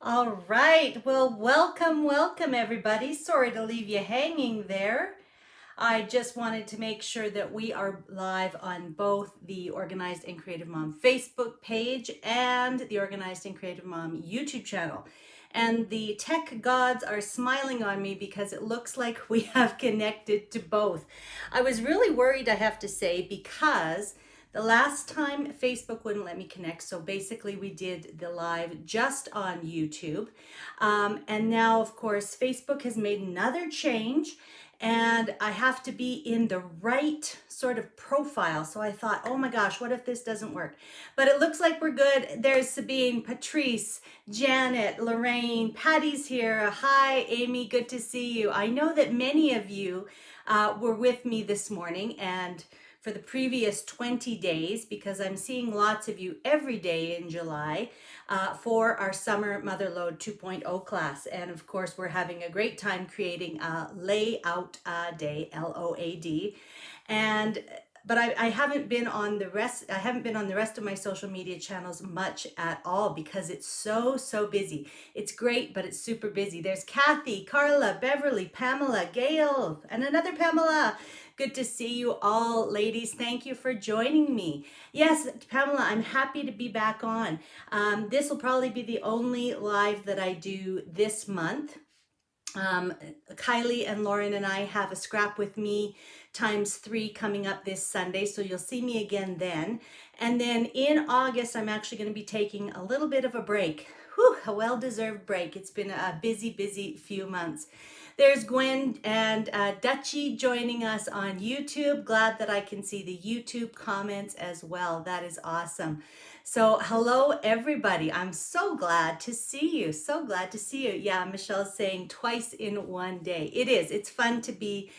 All right. Well, welcome everybody. Sorry to leave you hanging there. I just wanted to make sure that we are live on both the Organized and Creative Mom Facebook page and the Organized and Creative Mom YouTube channel. And the tech gods are smiling on me because it looks like we have connected to both. I was really worried, I have to say, because the last time Facebook wouldn't let me connect, so basically we did the live just on YouTube. And now, of course, Facebook has made another change and I have to be in the right sort of profile. So I thought, oh my gosh, what if this doesn't work? But it looks like we're good. There's Sabine, Patrice, Janet, Lorraine, Patty's here. Hi, Amy, good to see you. I know that many of you were with me this morning and for the previous 20 days, because I'm seeing lots of you every day in July for our Summer Motherload 2.0 class. And of course, we're having a great time creating a layout day, LOAD. And but I haven't been on the rest. I haven't been on the rest of my social media channels much at all because it's so busy. It's great, but it's super busy. There's Kathy, Carla, Beverly, Pamela, Gail, and another Pamela. Good to see you all, ladies. Thank you for joining me. Yes, Pamela, I'm happy to be back on. This will probably be the only live that I do this month. Kylie and Lauren and I have a Scrap with Me ×3 coming up this Sunday, so you'll see me again then. And then in August, I'm actually going to be taking a little bit of a break. Whew, a well-deserved break. It's been a busy few months. There's Gwen and Dutchie joining us on YouTube. Glad that I can see the YouTube comments as well. That is awesome. So hello, everybody. I'm so glad to see you. So glad to see you. Yeah, Michelle's saying twice in one day. It is. It's fun to be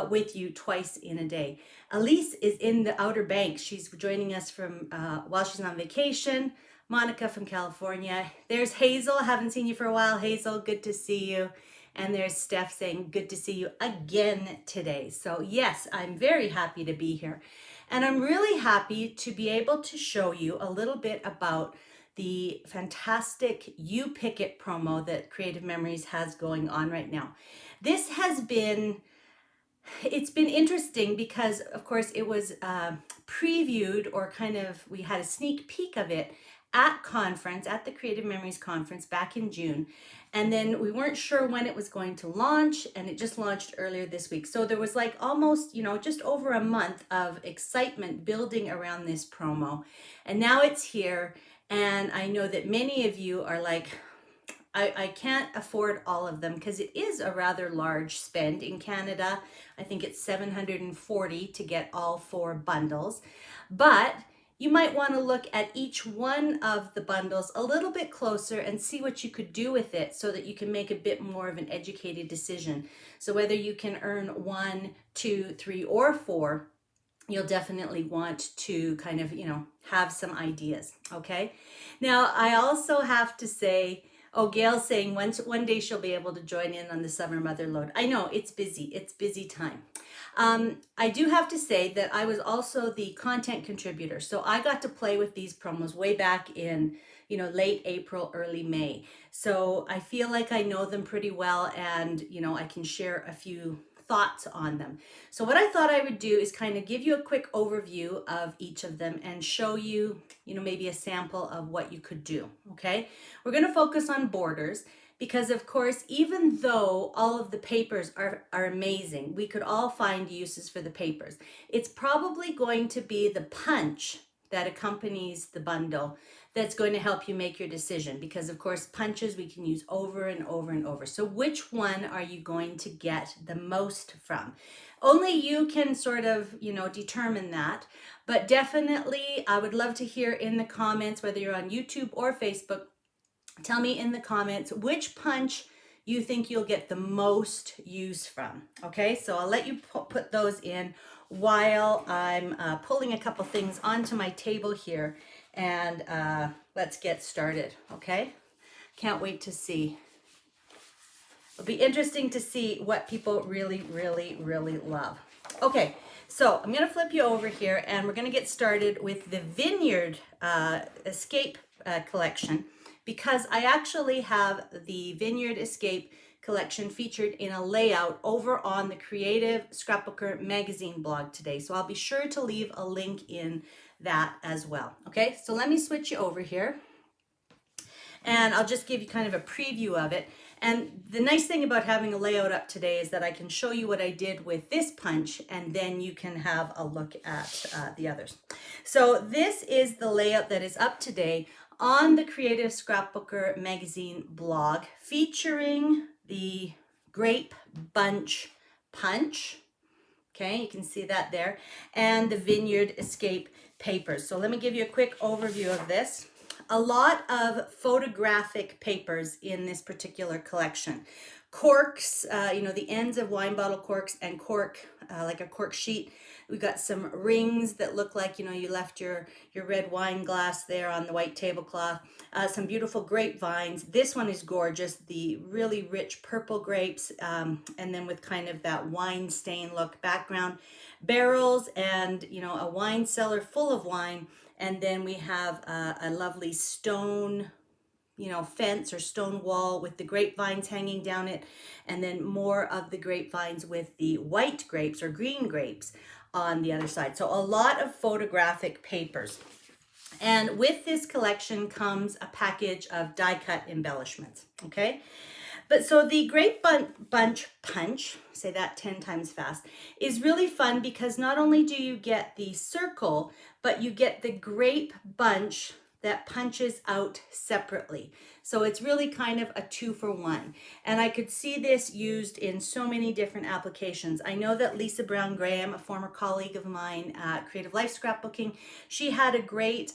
with you twice in a day. Elise is in the Outer Banks. She's joining us from while she's on vacation. Monica from California. There's Hazel. Haven't seen you for a while. Hazel, good to see you. And there's Steph saying, good to see you again today. So yes, I'm very happy to be here. And I'm really happy to be able to show you a little bit about the fantastic You Pick It promo that Creative Memories has going on right now. This has been, it's been interesting because of course it was previewed or kind of, we had a sneak peek of it at the Creative Memories conference back in June. And then we weren't sure when it was going to launch, and it just launched earlier this week. So there was like almost, just over a month of excitement building around this promo. And now it's here, and I know that many of you are like, I can't afford all of them because it is a rather large spend in Canada. I think it's $740 to get all 4 bundles. But you might want to look at each one of the bundles a little bit closer and see what you could do with it so that you can make a bit more of an educated decision. So whether you can earn 1, 2, 3, or 4, you'll definitely want to kind of, have some ideas, okay? Now, I also have to say, oh, Gail's saying one day she'll be able to join in on the Summer Mother Load. I know, it's busy time. I do have to say that I was also the content contributor. So I got to play with these promos way back in, late April, early May. So I feel like I know them pretty well and, I can share a few thoughts on them. So what I thought I would do is kind of give you a quick overview of each of them and show you, maybe a sample of what you could do, okay? We're going to focus on borders because of course, even though all of the papers are amazing, we could all find uses for the papers. It's probably going to be the punch that accompanies the bundle that's going to help you make your decision because of course punches we can use over and over and over. So which one are you going to get the most from? Only you can sort of, determine that, but definitely I would love to hear in the comments, whether you're on YouTube or Facebook, tell me in the comments which punch you think you'll get the most use from. Okay, so I'll let you put those in while I'm pulling a couple things onto my table here and let's get started, okay? Can't wait to see. It'll be interesting to see what people really love. Okay, so I'm gonna flip you over here and we're gonna get started with the Vineyard Escape collection. because I actually have the Vineyard Escape collection featured in a layout over on the Creative Scrapbooker magazine blog today. So I'll be sure to leave a link in that as well. Okay, so let me switch you over here and I'll just give you kind of a preview of it. And the nice thing about having a layout up today is that I can show you what I did with this punch, and then you can have a look at the others. So this is the layout that is up today on the Creative Scrapbooker magazine blog, featuring the Grape Bunch Punch. Okay, you can see that there, and the Vineyard Escape papers. So let me give you a quick overview of this. A lot of photographic papers in this particular collection. Corks, the ends of wine bottle corks and cork, like a cork sheet. We've got some rings that look like, you left your red wine glass there on the white tablecloth. Some beautiful grapevines. This one is gorgeous. The really rich purple grapes, and then with kind of that wine stain look background. Barrels and, a wine cellar full of wine. And then we have a lovely stone, fence or stone wall with the grapevines hanging down it. And then more of the grapevines with the white grapes or green grapes on the other side. So a lot of photographic papers. And with this collection comes a package of die cut embellishments, okay? But so the Grape Bunch Punch, say that 10 times fast, is really fun because not only do you get the circle, but you get the grape bunch that punches out separately. So it's really kind of a 2-for-1. And I could see this used in so many different applications. I know that Lisa Brown Graham, a former colleague of mine at Creative Life Scrapbooking, she had a great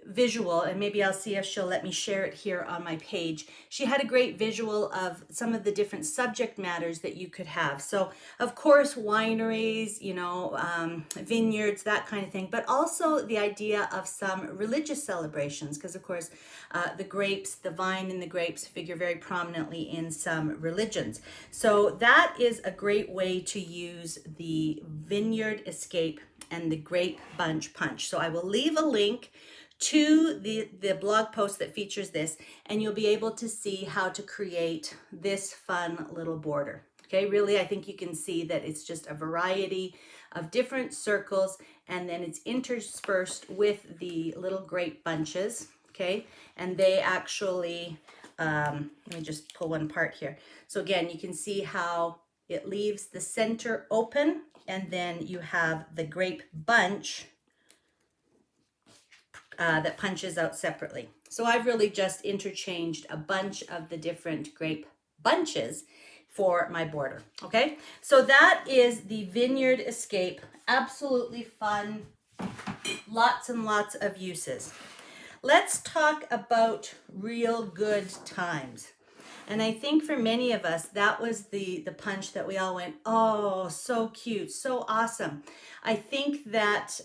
visual, and maybe I'll see if she'll let me share it here on my page. She had a great visual of some of the different subject matters that you could have. So of course, wineries, vineyards, that kind of thing, but also the idea of some religious celebrations, because of course, the grapes, the vine and the grapes figure very prominently in some religions. So that is a great way to use the Vineyard Escape and the Grape Bunch Punch. So I will leave a link to the blog post that features this, and you'll be able to see how to create this fun little border. Okay, really, I think you can see that it's just a variety of different circles, and then it's interspersed with the little grape bunches, okay? And they actually, let me just pull one part here. So again, you can see how it leaves the center open, and then you have the grape bunch that punches out separately. So I've really just interchanged a bunch of the different grape bunches for my border, okay? So that is the Vineyard Escape. Absolutely fun, lots and lots of uses. Let's talk about real good times. And I think for many of us, that was the punch that we all went, oh, so cute, so awesome. I think that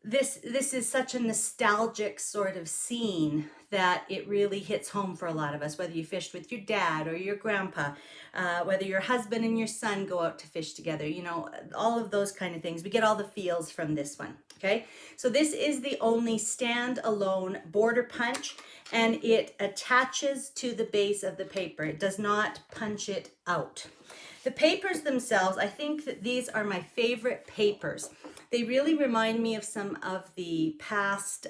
this is such a nostalgic sort of scene that it really hits home for a lot of us, whether you fished with your dad or your grandpa, whether your husband and your son go out to fish together, all of those kind of things. We get all the feels from this one, okay? So this is the only standalone border punch, and it attaches to the base of the paper. It does not punch it out. The papers themselves, I think that these are my favorite papers. They really remind me of some of the past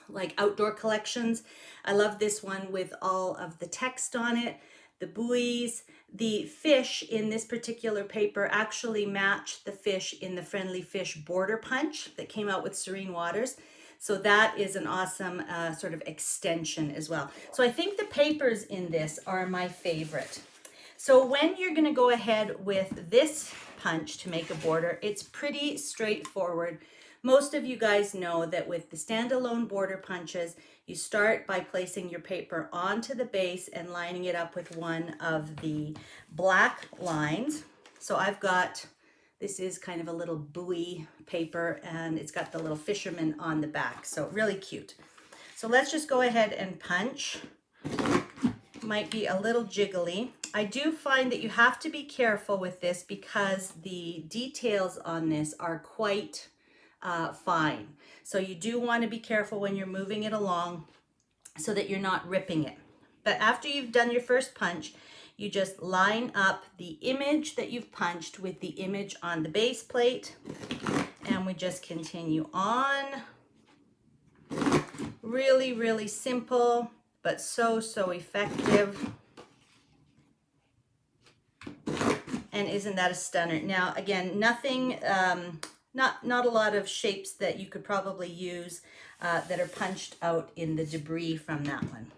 like outdoor collections. I love this one with all of the text on it, the buoys. The fish in this particular paper actually match the fish in the Friendly Fish border punch that came out with Serene Waters. So that is an awesome sort of extension as well. So I think the papers in this are my favorite. So when you're going to go ahead with this punch to make a border, it's pretty straightforward. Most of you guys know that with the standalone border punches, you start by placing your paper onto the base and lining it up with one of the black lines. So I've got, this is kind of a little buoy paper, and it's got the little fisherman on the back. So really cute. So let's just go ahead and punch. Might be a little jiggly. I do find that you have to be careful with this because the details on this are quite fine. So you do want to be careful when you're moving it along so that you're not ripping it. But after you've done your first punch, you just line up the image that you've punched with the image on the base plate, and we just continue on. Really, really simple, but so effective. And isn't that a stunner? Now, again, nothing, not a lot of shapes that you could probably use that are punched out in the debris from that one.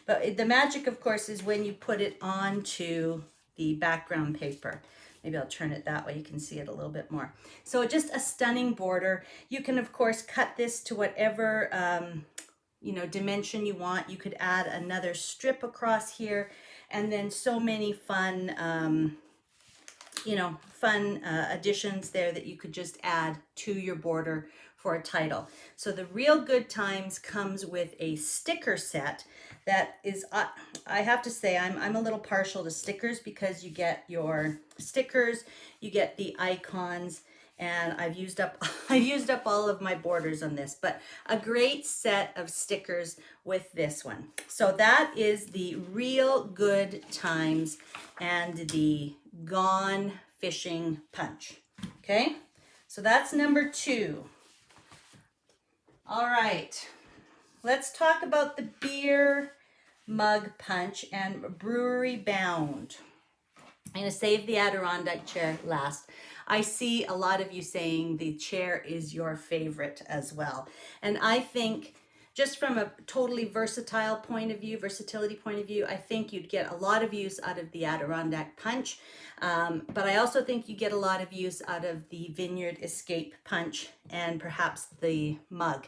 But the magic, of course, is when you put it onto the background paper. Maybe I'll turn it that way, you can see it a little bit more. So just a stunning border. You can, of course, cut this to whatever dimension you want. You could add another strip across here, and then so many fun additions there that you could just add to your border for a title. So the Real Good Times comes with a sticker set that is, I have to say, I'm a little partial to stickers because you get your stickers, you get the icons, and I've used up all of my borders on this, but a great set of stickers with this one. So that is the Real Good Times and the Gone Fishing Punch. Okay, so that's number 2. All right, let's talk about the beer mug punch and brewery bound. I'm going to save the Adirondack chair last. I see a lot of you saying the chair is your favorite as well. And I think just from a totally versatility point of view, I think you'd get a lot of use out of the Adirondack punch. But I also think you get a lot of use out of the Vineyard Escape punch and perhaps the mug.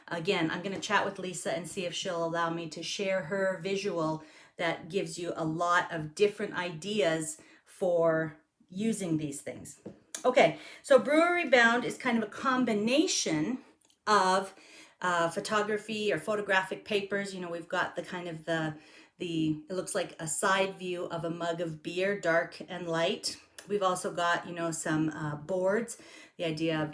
Again, I'm going to chat with Lisa and see if she'll allow me to share her visual that gives you a lot of different ideas for using these things. Okay, so brewery bound is kind of a combination of photography or photographic papers. You know, we've got the kind of it looks like a side view of a mug of beer, dark and light. We've also got, some boards, the idea of,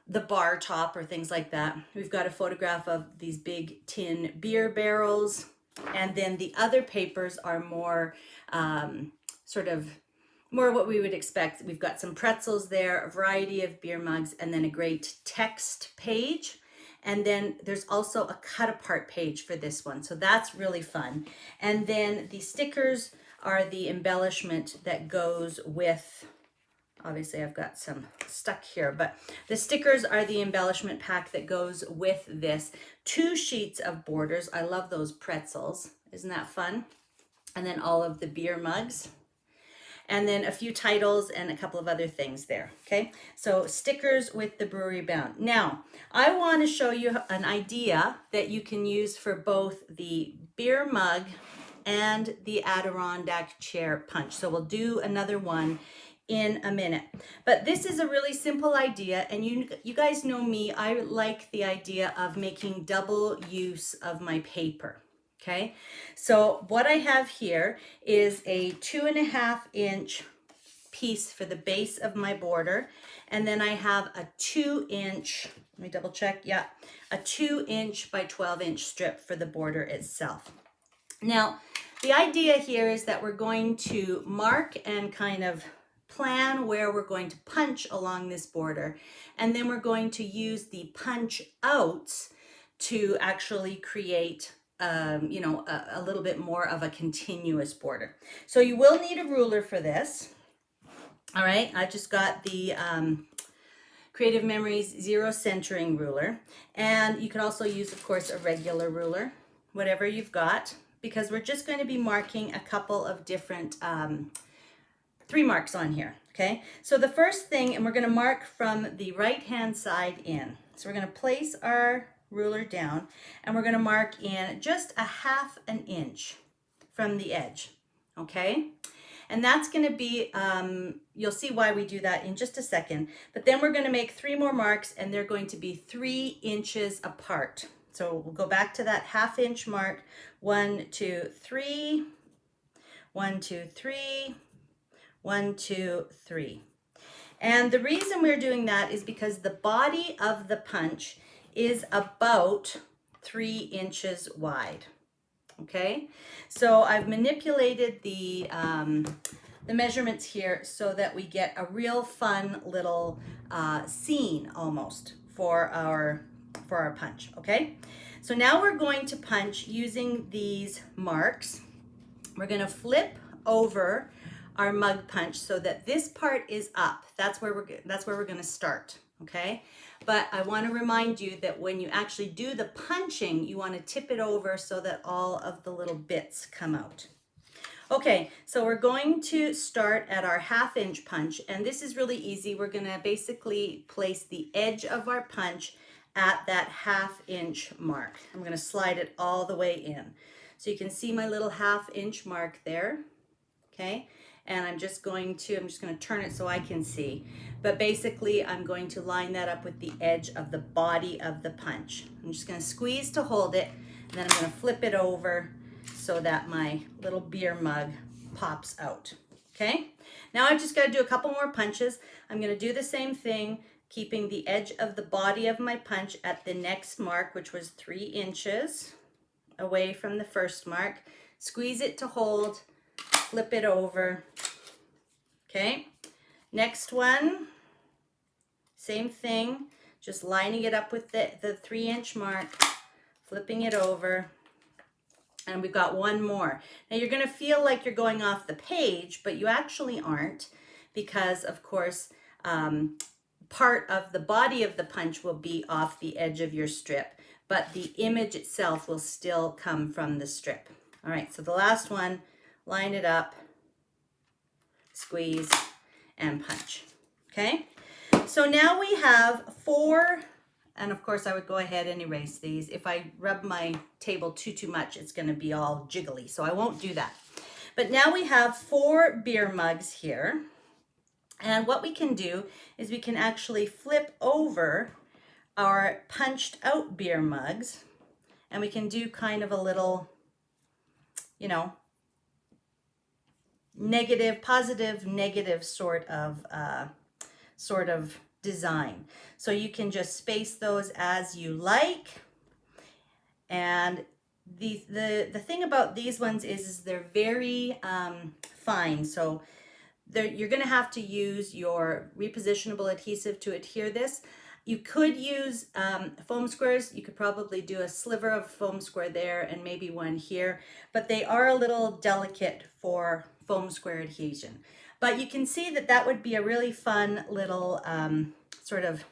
the bar top or things like that. We've got a photograph of these big tin beer barrels. And then the other papers are more more what we would expect. We've got some pretzels there, a variety of beer mugs, and then a great text page. And then there's also a cut apart page for this one. So that's really fun. And then the stickers are the embellishment that goes with, obviously I've got some stuck here, but the stickers are the embellishment pack that goes with this. 2 sheets of borders. I love those pretzels. Isn't that fun? And then all of the beer mugs. And then a few titles and a couple of other things there, okay? So stickers with the brewery bound. Now, I want to show you an idea that you can use for both the beer mug and the Adirondack chair punch. So we'll do another one in a minute. But this is a really simple idea, and you guys know me, I like the idea of making double use of my paper. Okay, so what I have here is a 2.5 inch piece for the base of my border, and then I have a 2 inch, let me double check, yeah, a 2 inch by 12 inch strip for the border itself. Now, the idea here is that we're going to mark and kind of plan where we're going to punch along this border, and then we're going to use the punch outs to actually create a little bit more of a continuous border. So you will need a ruler for this. All right, I just got the Creative Memories Zero Centering ruler, and you can also use, of course, a regular ruler, whatever you've got, because we're just going to be marking a couple of different 3 marks on here. Okay, so the first thing, and we're going to mark from the right hand side in. So we're going to place our ruler down, and we're going to mark in just a 1/2 inch from the edge. Okay, and that's going to be you'll see why we do that in just a second, but then we're going to make 3 more marks, and they're going to be 3 inches apart. So we'll go back to that 1/2 inch mark. 1 2 3, 1 2 3, 1 2 3. And the reason we're doing that is because the body of the punch is about 3 inches wide. Okay, so I've manipulated the measurements here so that we get a real fun little scene almost for our punch. Okay, so now we're going to punch using these marks. We're going to flip over our mug punch so that this part is up. That's where we're going to start. Okay, but I want to remind you that when you actually do the punching, you want to tip it over so that all of the little bits come out. Okay, so we're going to start at our 1/2 inch punch, and this is really easy. We're going to basically place the edge of our punch at that 1/2 inch mark. I'm going to slide it all the way in. So you can see my little 1/2 inch mark there. Okay, and I'm just going to turn it so I can see. But basically, I'm going to line that up with the edge of the body of the punch. I'm just going to squeeze to hold it, and then I'm going to flip it over so that my little beer mug pops out. Okay, now I've just got to do a couple more punches. I'm going to do the same thing, keeping the edge of the body of my punch at the next mark, which was 3 inches away from the first mark. Squeeze it to hold, flip it over. Okay, next one, same thing, just lining it up with the 3 inch mark, flipping it over, and we've got one more. Now you're going to feel like you're going off the page, but you actually aren't, because of course part of the body of the punch will be off the edge of your strip, but the image itself will still come from the strip. All right, so the last one, line it up, squeeze, and punch. Okay, so now we have 4, and of course I would go ahead and erase these. If I rub my table too much, it's going to be all jiggly, so I won't do that. But now we have 4 beer mugs here, and what we can do is we can actually flip over our punched out beer mugs, and we can do kind of a little, you know, negative, positive, negative sort of design. So you can just space those as you like. And the thing about these ones is they're very fine. So you're going to have to use your repositionable adhesive to adhere this. You could use foam squares. You could probably do a sliver of foam square there and maybe one here, but they are a little delicate for foam square adhesion. But you can see that that would be a really fun little sort of,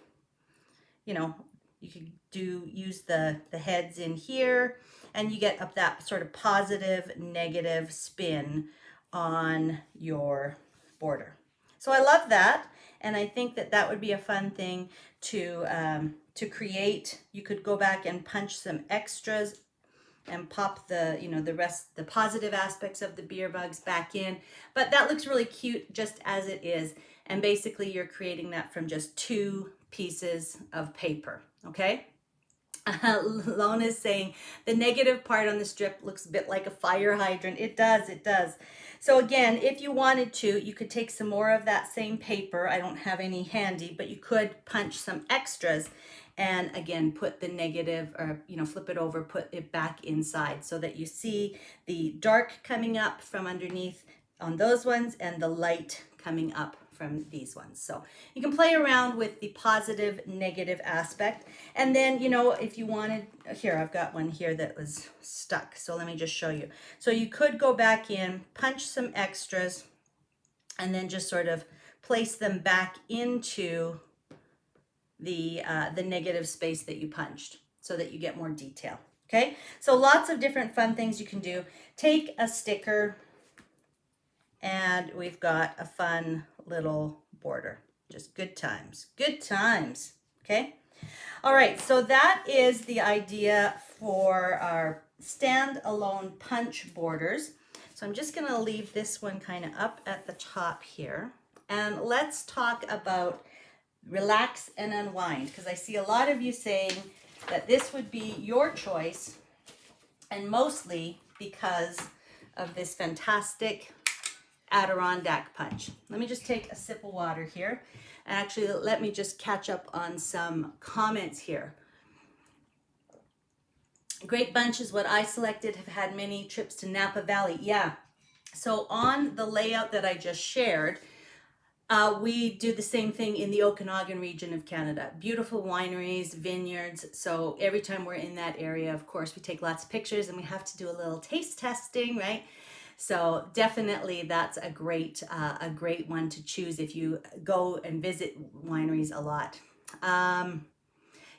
you know, you could use the heads in here, and you get up that sort of positive, negative spin on your border. So I love that, and I think that that would be a fun thing to create. You could go back and punch some extras and pop the, you know, the positive aspects of the beer bugs back in. But that looks really cute just as it is. And basically you're creating that from just 2 pieces of paper, okay? Lona's saying the negative part on the strip looks a bit like a fire hydrant. It does, it does. So again, if you wanted to, you could take some more of that same paper. I don't have any handy, but you could punch some extras and again, put the negative, or, you know, flip it over, put it back inside so that you see the dark coming up from underneath on those ones and the light coming up from these ones. So you can play around with the positive, negative aspect. And then, you know, if you wanted, here, I've got one here that was stuck. So let me just show you. So you could go back in, punch some extras, and then just sort of place them back into the negative space that you punched so that you get more detail. Okay, so lots of different fun things you can do. Take a sticker, and we've got a fun little border. Just good times, good times. Okay, all right, so that is the idea for our standalone punch borders. So I'm just going to leave this one kind of up at the top here, and let's talk about relax and unwind, because I see a lot of you saying that this would be your choice, and mostly because of this fantastic Adirondack punch. Let me just take a sip of water here. And actually, let me just catch up on some comments here. Great bunch is what I selected. Have had many trips to Napa Valley. Yeah. So on the layout that I just shared, we do the same thing in the Okanagan region of Canada. Beautiful wineries, vineyards. So every time we're in that area, of course, we take lots of pictures and we have to do a little taste testing, right? So definitely that's a great one to choose if you go and visit wineries a lot.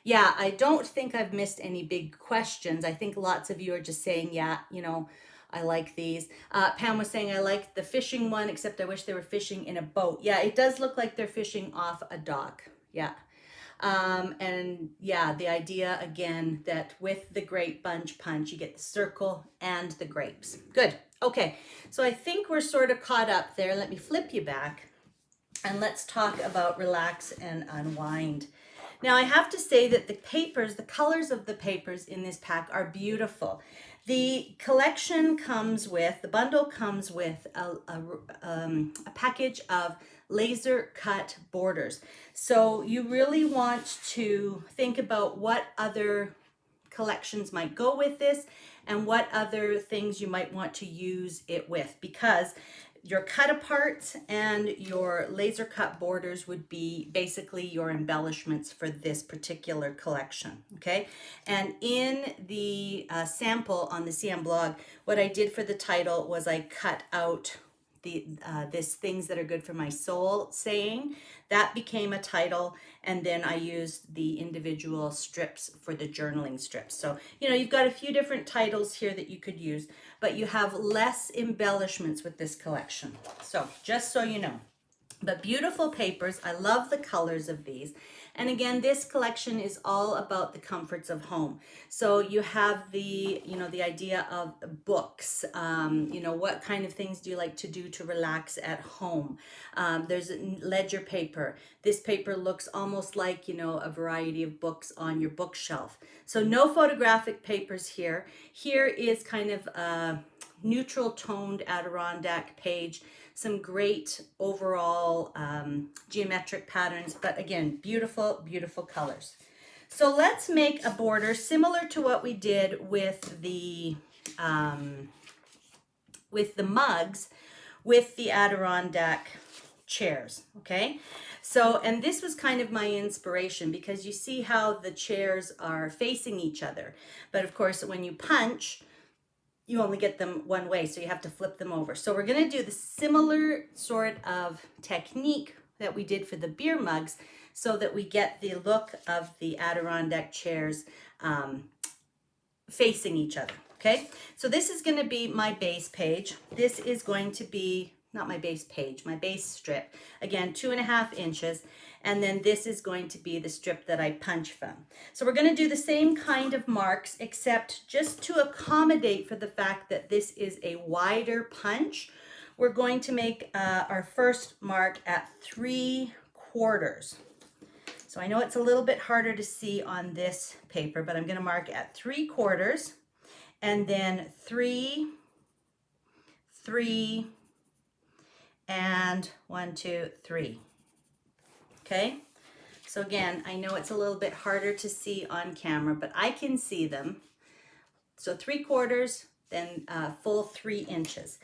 Yeah, I don't think I've missed any big questions. I think lots of you are just saying, yeah, you know, I like these. Pam was saying, I like the fishing one, except I wish they were fishing in a boat. Yeah, it does look like they're fishing off a dock. Yeah. And yeah, the idea again that with the grape bunch punch, you get the circle and the grapes. Good. Okay. So I think we're sort of caught up there. Let me flip you back and let's talk about relax and unwind. Now I have to say that the papers, the colors of the papers in this pack are beautiful. The collection comes with, the bundle comes with a package of laser cut borders. So you really want to think about what other collections might go with this and what other things you might want to use it with, because your cut aparts and your laser cut borders would be basically your embellishments for this particular collection, okay? And in the sample on the CM blog, what I did for the title was I cut out this things that are good for my soul saying. That became a title, and then I used the individual strips for the journaling strips. So, you know, you've got a few different titles here that you could use, but you have less embellishments with this collection. So just so you know. But beautiful papers. I love the colors of these. And again, this collection is all about the comforts of home. So you have the, you know, the idea of books. You know, what kind of things do you like to do to relax at home? There's ledger paper. This paper looks almost like, you know, a variety of books on your bookshelf. So no photographic papers here. Here is kind of a neutral toned Adirondack page. Some great overall geometric patterns, but again, beautiful, beautiful colors. So let's make a border similar to what we did with the mugs, with the Adirondack chairs, okay? So, and this was kind of my inspiration because you see how the chairs are facing each other. But of course, when you punch, you only get them one way, so you have to flip them over. So we're gonna do the similar sort of technique that we did for the beer mugs so that we get the look of the Adirondack chairs facing each other, okay? So this is gonna be my base page. This is going to be, not my base page, my base strip. Again, 2.5 inches. And then this is going to be the strip that I punch from. So we're going to do the same kind of marks, except just to accommodate for the fact that this is a wider punch, we're going to make our first mark at 3/4. So I know it's a little bit harder to see on this paper, but I'm going to mark at 3/4 and then 3, 3, and 1, 2, 3. Okay, so again, I know it's a little bit harder to see on camera, but I can see them. So 3/4, then full 3 inches.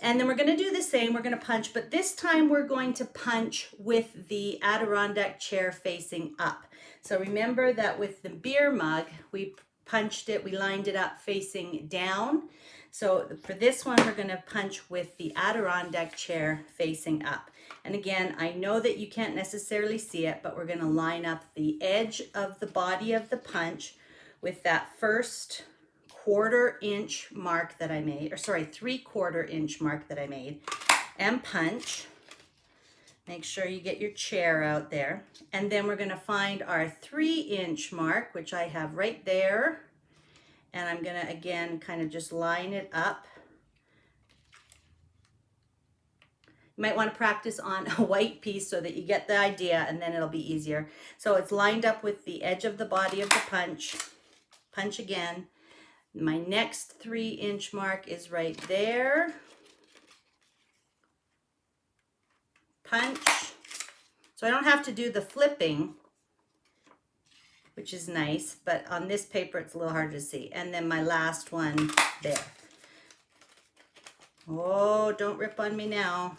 And then we're going to do the same. We're going to punch, but this time we're going to punch with the Adirondack chair facing up. So remember that with the beer mug, we punched it, we lined it up facing down. So for this one, we're going to punch with the Adirondack chair facing up. And again, I know that you can't necessarily see it, but we're going to line up the edge of the body of the punch with that first 1/4 inch mark that I made, or sorry, 3/4 inch mark that I made, and punch. Make sure you get your chair out there. And then we're going to find our 3-inch mark, which I have right there. And I'm going to, again, kind of just line it up. You might want to practice on a white piece so that you get the idea, and then it'll be easier. So it's lined up with the edge of the body of the punch. Punch again. My next 3-inch mark is right there. Punch. So I don't have to do the flipping, which is nice, but on this paper it's a little hard to see. And then my last one there. Oh, don't rip on me now.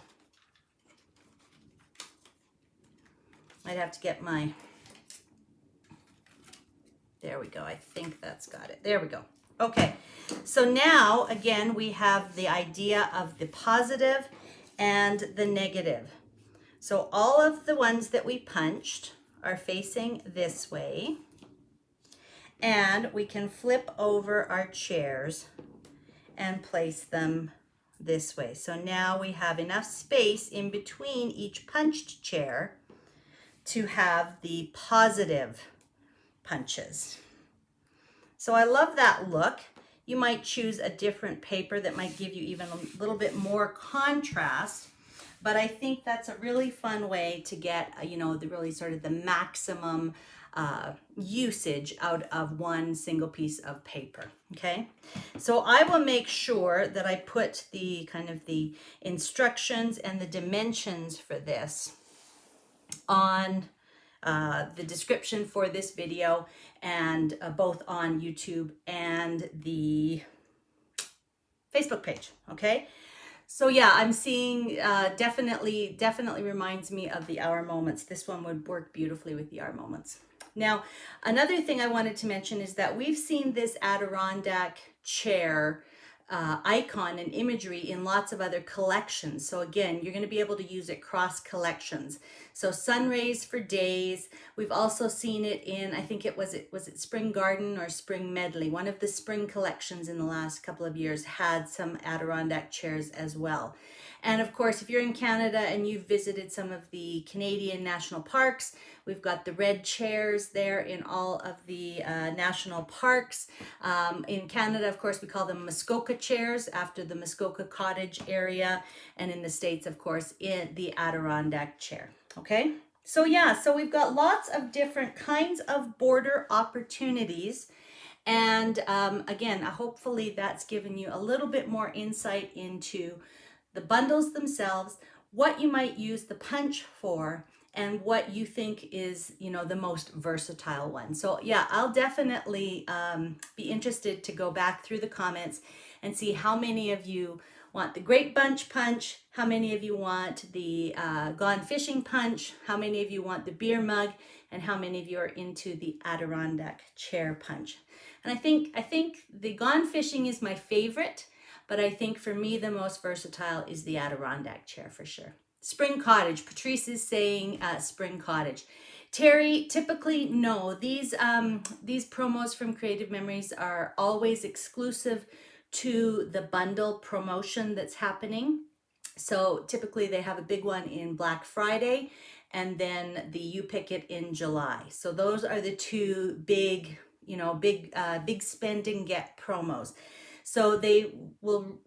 I'd have to get my, there we go. I think that's got it. There we go. Okay, so now again, we have the idea of the positive and the negative. So all of the ones that we punched are facing this way, and we can flip over our chairs and place them this way. So now we have enough space in between each punched chair to have the positive punches. So I love that look. You might choose a different paper that might give you even a little bit more contrast, but I think that's a really fun way to get, you know, the really sort of the maximum usage out of one single piece of paper. Okay, so I will make sure that I put the kind of the instructions and the dimensions for this on the description for this video, and both on YouTube and the Facebook page. Okay, so yeah, I'm seeing definitely reminds me of the hour moments. This one would work beautifully with the hour moments. Now, another thing I wanted to mention is that we've seen this Adirondack chair icon and imagery in lots of other collections. So again, you're going to be able to use it cross collections. So sun rays for days. We've also seen it in, I think was it Spring Garden or Spring Medley. One of the spring collections in the last couple of years had some Adirondack chairs as well. And of course, if you're in Canada and you've visited some of the Canadian national parks, we've got the red chairs there in all of the national parks. In Canada, of course, we call them Muskoka chairs after the Muskoka Cottage area. And in the States, of course, in the Adirondack chair. Okay, so yeah, so we've got lots of different kinds of border opportunities. And again, hopefully that's given you a little bit more insight into the bundles themselves, what you might use the punch for, and what you think is, you know, the most versatile one. So yeah, I'll definitely be interested to go back through the comments and see how many of you want the Great Bunch punch, how many of you want the Gone Fishing punch, how many of you want the beer mug, and how many of you are into the Adirondack chair punch. And I think the Gone Fishing is my favorite, but I think for me the most versatile is the Adirondack chair for sure. Spring Cottage, Patrice is saying Spring Cottage. Terry, typically no, these promos from Creative Memories are always exclusive to the bundle promotion that's happening. So typically they have a big one in Black Friday, and then the You Pick It in July. So those are the two big, you know, big spend and get promos. So they will,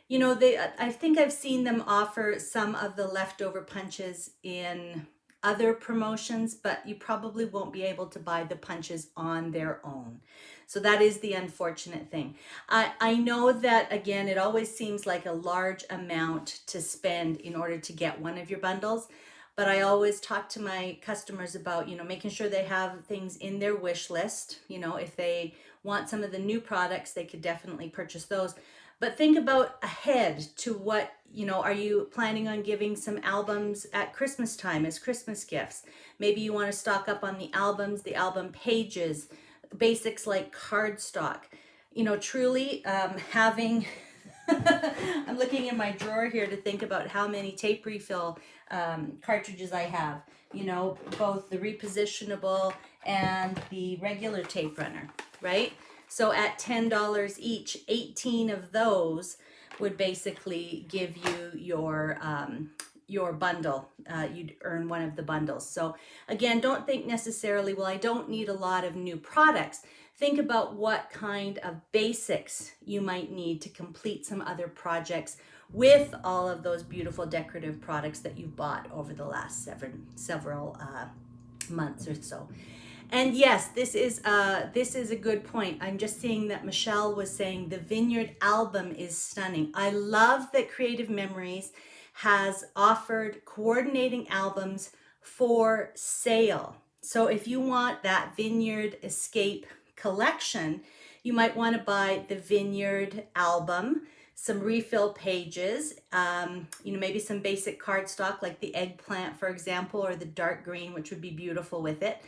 you know, I think I've seen them offer some of the leftover punches in other promotions, but you probably won't be able to buy the punches on their own. So that is the unfortunate thing. I know that, again, it always seems like a large amount to spend in order to get one of your bundles, but I always talk to my customers about, you know, making sure they have things in their wish list. You know, if they want some of the new products, they could definitely purchase those. But think about ahead to what, you know, are you planning on giving some albums at Christmas time as Christmas gifts? Maybe you want to stock up on the albums, the album pages, basics like cardstock. You know, truly having, I'm looking in my drawer here to think about how many tape refill cartridges I have. You know, both the repositionable and the regular tape runner, right? So at $10 each, 18 of those would basically give you your bundle. You'd earn one of the bundles. So again, don't think necessarily, well, I don't need a lot of new products. Think about what kind of basics you might need to complete some other projects with all of those beautiful decorative products that you've bought over the last several months or so. And yes, this is a good point. I'm just seeing that Michelle was saying the Vineyard album is stunning. I love that Creative Memories has offered coordinating albums for sale. So if you want that Vineyard Escape collection, you might want to buy the Vineyard album, some refill pages, maybe some basic cardstock like the eggplant, for example, or the dark green, which would be beautiful with it.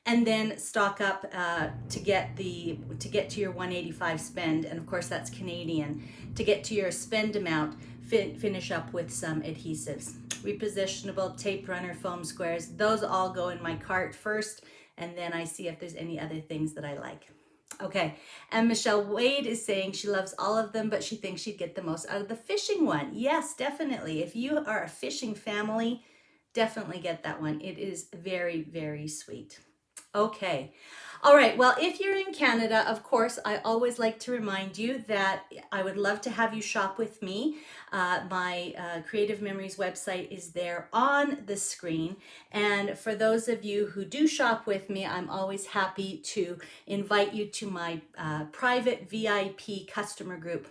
And then stock up to get to your 185 spend, and of course that's Canadian. To get to your spend amount, finish up with some adhesives, repositionable tape runner, foam squares. Those all go in my cart first, and then I see if there's any other things that I like. Okay, and Michelle Wade is saying she loves all of them, but she thinks she'd get the most out of the fishing one. Yes, definitely. If you are a fishing family, definitely get that one. It is very, very sweet. Okay. All right. Well, if you're in Canada, of course, I always like to remind you that I would love to have you shop with me. My Creative Memories website is there on the screen. And for those of you who do shop with me, I'm always happy to invite you to my private VIP customer group,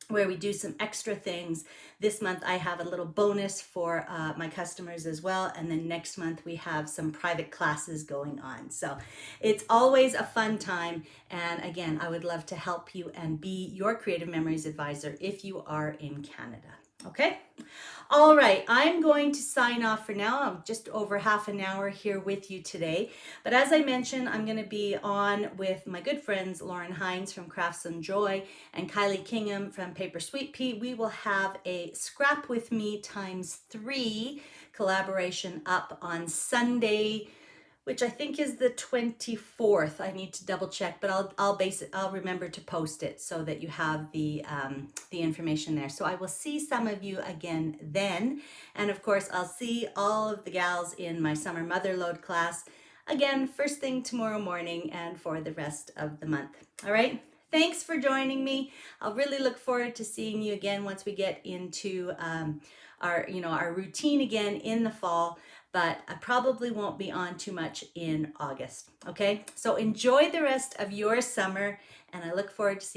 where we do some extra things. This month I have a little bonus for my customers as well, and then next month we have some private classes going on. So it's always a fun time, and again, I would love to help you and be your Creative Memories advisor if you are in Canada. Okay? All right, I'm going to sign off for now. I'm just over half an hour here with you today. But as I mentioned, I'm going to be on with my good friends Lauren Hines from Crafts and Joy and Kylie Kingham from Paper Sweet Pea. We will have a Scrap With Me ×3 collaboration up on Sunday, which I think is the 24th. I need to double check, but I'll remember to post it so that you have the information there. So I will see some of you again then. And of course, I'll see all of the gals in my summer motherload class again first thing tomorrow morning and for the rest of the month. All right. Thanks for joining me. I'll really look forward to seeing you again once we get into our routine again in the fall. But I probably won't be on too much in August. Okay, so enjoy the rest of your summer, and I look forward to seeing